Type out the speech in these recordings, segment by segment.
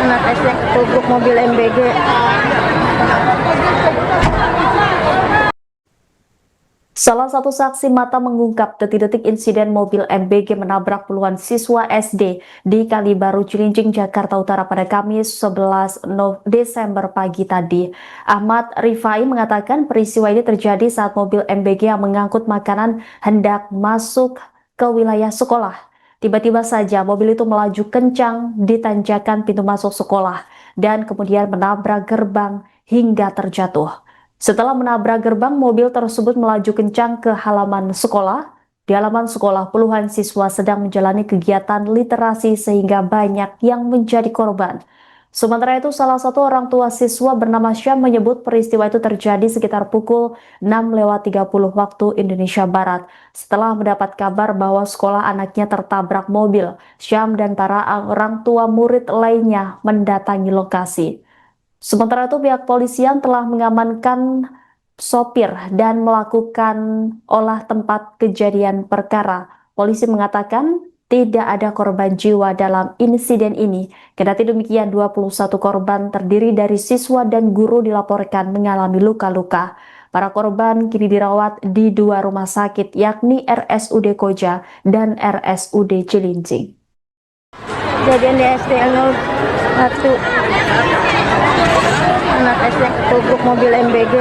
Anak SD ketubruk mobil MBG. Salah satu saksi mata mengungkap detik-detik insiden mobil MBG menabrak puluhan siswa SD di Kalibaru, Cilincing, Jakarta Utara pada Kamis 11 Desember pagi tadi. Ahmad Rifai mengatakan peristiwa ini terjadi saat mobil MBG yang mengangkut makanan hendak masuk ke wilayah sekolah. Tiba-tiba saja mobil itu melaju kencang di tanjakan pintu masuk sekolah dan kemudian menabrak gerbang hingga terjatuh. Setelah menabrak gerbang, mobil tersebut melaju kencang ke halaman sekolah. Di halaman sekolah, puluhan siswa sedang menjalani kegiatan literasi sehingga banyak yang menjadi korban. Sementara itu, salah satu orang tua siswa bernama Syam menyebut peristiwa itu terjadi sekitar pukul 6.30 waktu Indonesia Barat. Setelah mendapat kabar bahwa sekolah anaknya tertabrak mobil, Syam dan para orang tua murid lainnya mendatangi lokasi. Sementara itu pihak polisian telah mengamankan sopir dan melakukan olah tempat kejadian perkara. Polisi mengatakan tidak ada korban jiwa dalam insiden ini. Kendati demikian 21 korban terdiri dari siswa dan guru dilaporkan mengalami luka-luka. Para korban kini dirawat di dua rumah sakit yakni RSUD Koja dan RSUD Cilincing. Kejadian di SD 01. Anak SD ketubruk mobil MBG.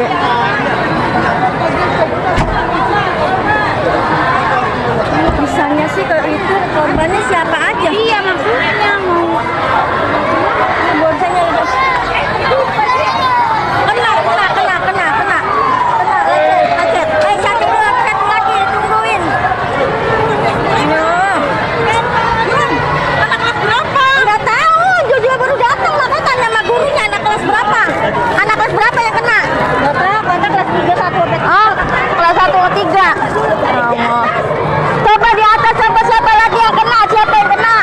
Misalnya sih kalau itu korbannya siapa aja? Iya maksudnya mau bonsainya itu kena lecet. Satu lagi tungguin. Anak kelas berapa? Nggak tahu, juga baru datang makanya tanya sama gurunya anak kelas berapa? Anak kelas berapa yang kena? Nggak tahu, kata kelas 3 1 Oh, kelas 1 atau 3. Oh. Coba di atas siapa lagi yang kena? Siapa yang kena?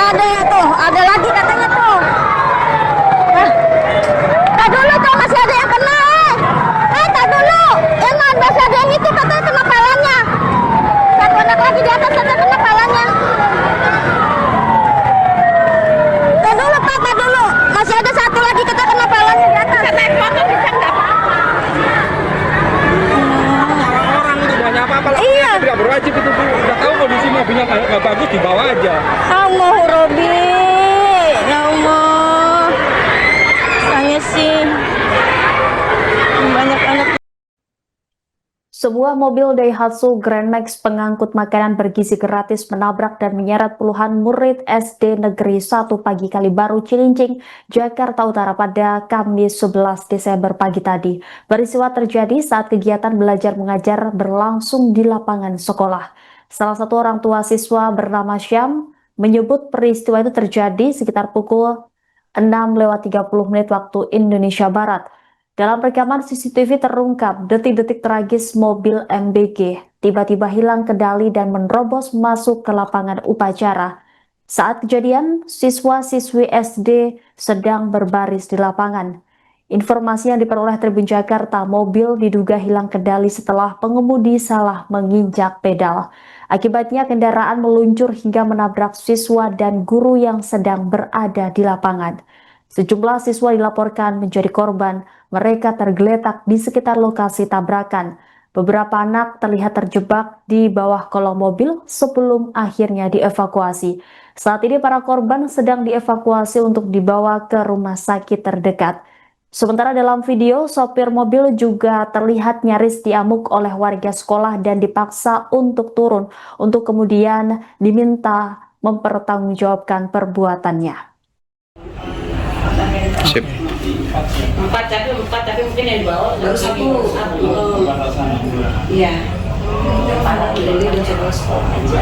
Ada ya tuh, ada lagi katanya tuh. Tak dulu tuh masih ada yang kena. Tak dulu. Yang masih ada yang itu katanya kena palanya. Satu anak lagi di atas ada kena palanya. Tak dulu Pak, tak dulu. Masih ada satu lagi kita kena palanya di atas. Naik motor bisa nggak? Orang itu banyak apa-apa lah. Iya. Tidak berwajib itu Bu. Udah tahu kondisi mobilnya nggak bagus dibawa aja. Allah Robi, ya Allah. Saya sih banyak. Sebuah mobil Daihatsu Grand Max pengangkut makanan bergizi gratis menabrak dan menyeret puluhan murid SD Negeri 1 Pagi Kalibaru, Cilincing, Jakarta Utara pada Kamis 11 Desember pagi tadi. Peristiwa terjadi saat kegiatan belajar mengajar berlangsung di lapangan sekolah. Salah satu orang tua siswa bernama Syam menyebut peristiwa itu terjadi sekitar pukul 6.30 waktu Indonesia Barat. Dalam rekaman CCTV terungkap detik-detik tragis mobil MBG tiba-tiba hilang kendali dan menerobos masuk ke lapangan upacara. Saat kejadian, siswa-siswi SD sedang berbaris di lapangan. Informasi yang diperoleh Tribun Jakarta, mobil diduga hilang kendali setelah pengemudi salah menginjak pedal. Akibatnya kendaraan meluncur hingga menabrak siswa dan guru yang sedang berada di lapangan. Sejumlah siswa dilaporkan menjadi korban. Mereka tergeletak di sekitar lokasi tabrakan. Beberapa anak terlihat terjebak di bawah kolong mobil sebelum akhirnya dievakuasi. Saat ini para korban sedang dievakuasi untuk dibawa ke rumah sakit terdekat. Sementara dalam video, sopir mobil juga terlihat nyaris diamuk oleh warga sekolah dan dipaksa untuk turun untuk kemudian diminta mempertanggungjawabkan perbuatannya. Sip. Empat tapi mungkin yang dibawa baru satu. Iya. Jadi dia udah coba sekolah aja.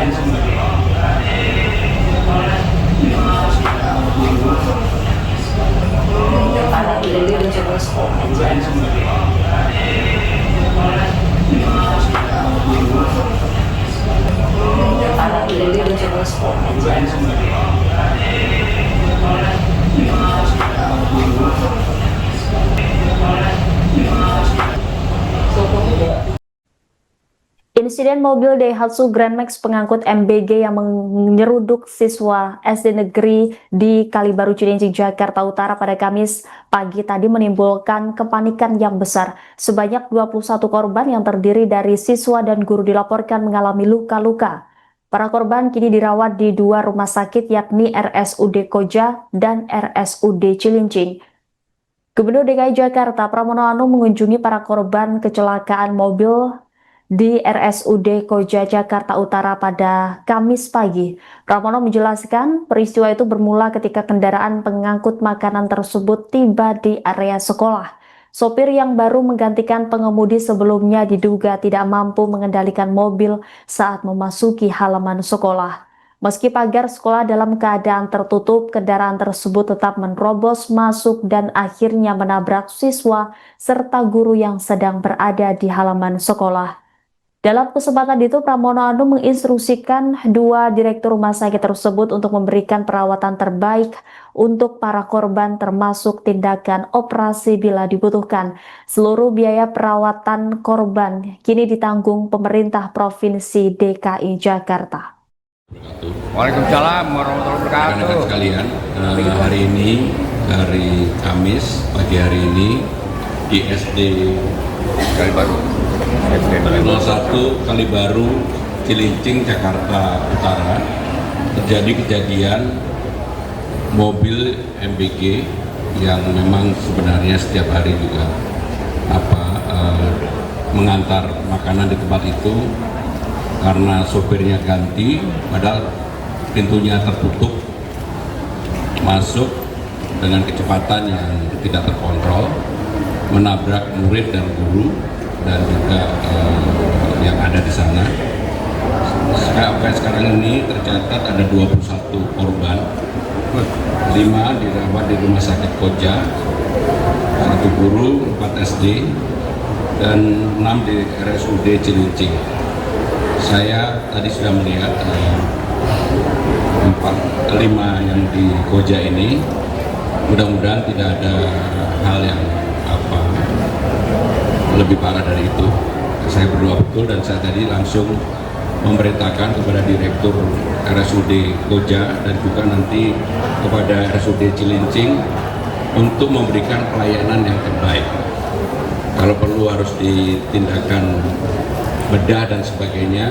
Jadi dia udah coba sekolah aja. Jadi dia udah coba sekolah aja. Insiden mobil Daihatsu Grand Max pengangkut MBG yang menyeruduk siswa SD negeri di Kalibaru Cilincing, Jakarta Utara pada Kamis pagi tadi menimbulkan kepanikan yang besar. Sebanyak 21 korban yang terdiri dari siswa dan guru dilaporkan mengalami luka-luka. Para korban kini dirawat di 2 rumah sakit yakni RSUD Koja dan RSUD Cilincing. Gubernur DKI Jakarta Pramono Anung mengunjungi para korban kecelakaan mobil di RSUD Koja Jakarta Utara pada Kamis pagi. Pramono menjelaskan peristiwa itu bermula ketika kendaraan pengangkut makanan tersebut tiba di area sekolah. Sopir yang baru menggantikan pengemudi sebelumnya diduga tidak mampu mengendalikan mobil saat memasuki halaman sekolah. Meski pagar sekolah dalam keadaan tertutup, kendaraan tersebut tetap menerobos masuk dan akhirnya menabrak siswa serta guru yang sedang berada di halaman sekolah. Dalam kesempatan itu, Pramono Anung menginstruksikan 2 direktur rumah sakit tersebut untuk memberikan perawatan terbaik untuk para korban termasuk tindakan operasi bila dibutuhkan. Seluruh biaya perawatan korban kini ditanggung pemerintah Provinsi DKI Jakarta. Waalaikumsalam warahmatullahi wabarakatuh. Rekan-rekan sekalian, hari ini, hari Kamis, pagi hari ini di SD Kalibaru 01 Kalibaru Cilincing, Jakarta Utara terjadi kejadian mobil MBG yang memang sebenarnya setiap hari juga mengantar makanan di tempat itu. Karena sopirnya ganti, padahal pintunya tertutup, masuk dengan kecepatan yang tidak terkontrol, menabrak murid dan guru dan juga yang ada di sana. Sampai sekarang ini tercatat ada 21 korban, 5 dirawat di rumah sakit Koja, 1 guru, 4 SD, dan 6 di RSUD Cilincing. Saya tadi sudah melihat 5 yang di Koja ini, mudah-mudahan tidak ada hal yang lebih parah dari itu. Saya berdoa betul dan saya tadi langsung memerintahkan kepada Direktur RSUD Koja dan juga nanti kepada RSUD Cilincing untuk memberikan pelayanan yang terbaik. Kalau perlu harus ditindakan bedah dan sebagainya,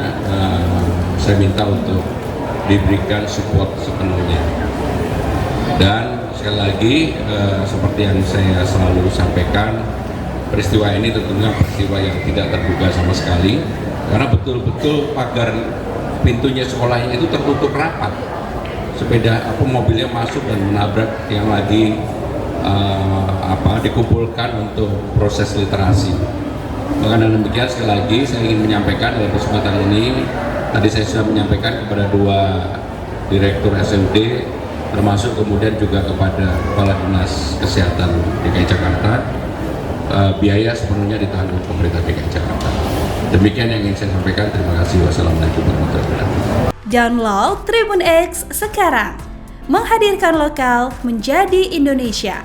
saya minta untuk diberikan support sepenuhnya. Dan sekali lagi, seperti yang saya selalu sampaikan, peristiwa ini tentunya peristiwa yang tidak terduga sama sekali, karena betul-betul pagar pintunya sekolahnya itu tertutup rapat. Mobilnya masuk dan menabrak yang lagi dikumpulkan untuk proses literasi. Dengan demikian, sekali lagi saya ingin menyampaikan dalam kesempatan ini, tadi saya sudah menyampaikan kepada 2 direktur SMD, termasuk kemudian juga kepada Kepala Dinas Kesehatan DKI Jakarta, biaya sepenuhnya ditanggung pemerintah DKI Jakarta. Demikian yang ingin saya sampaikan. Terima kasih. Wassalamualaikum warahmatullahi wabarakatuh. Download Tribun X sekarang, menghadirkan lokal menjadi Indonesia.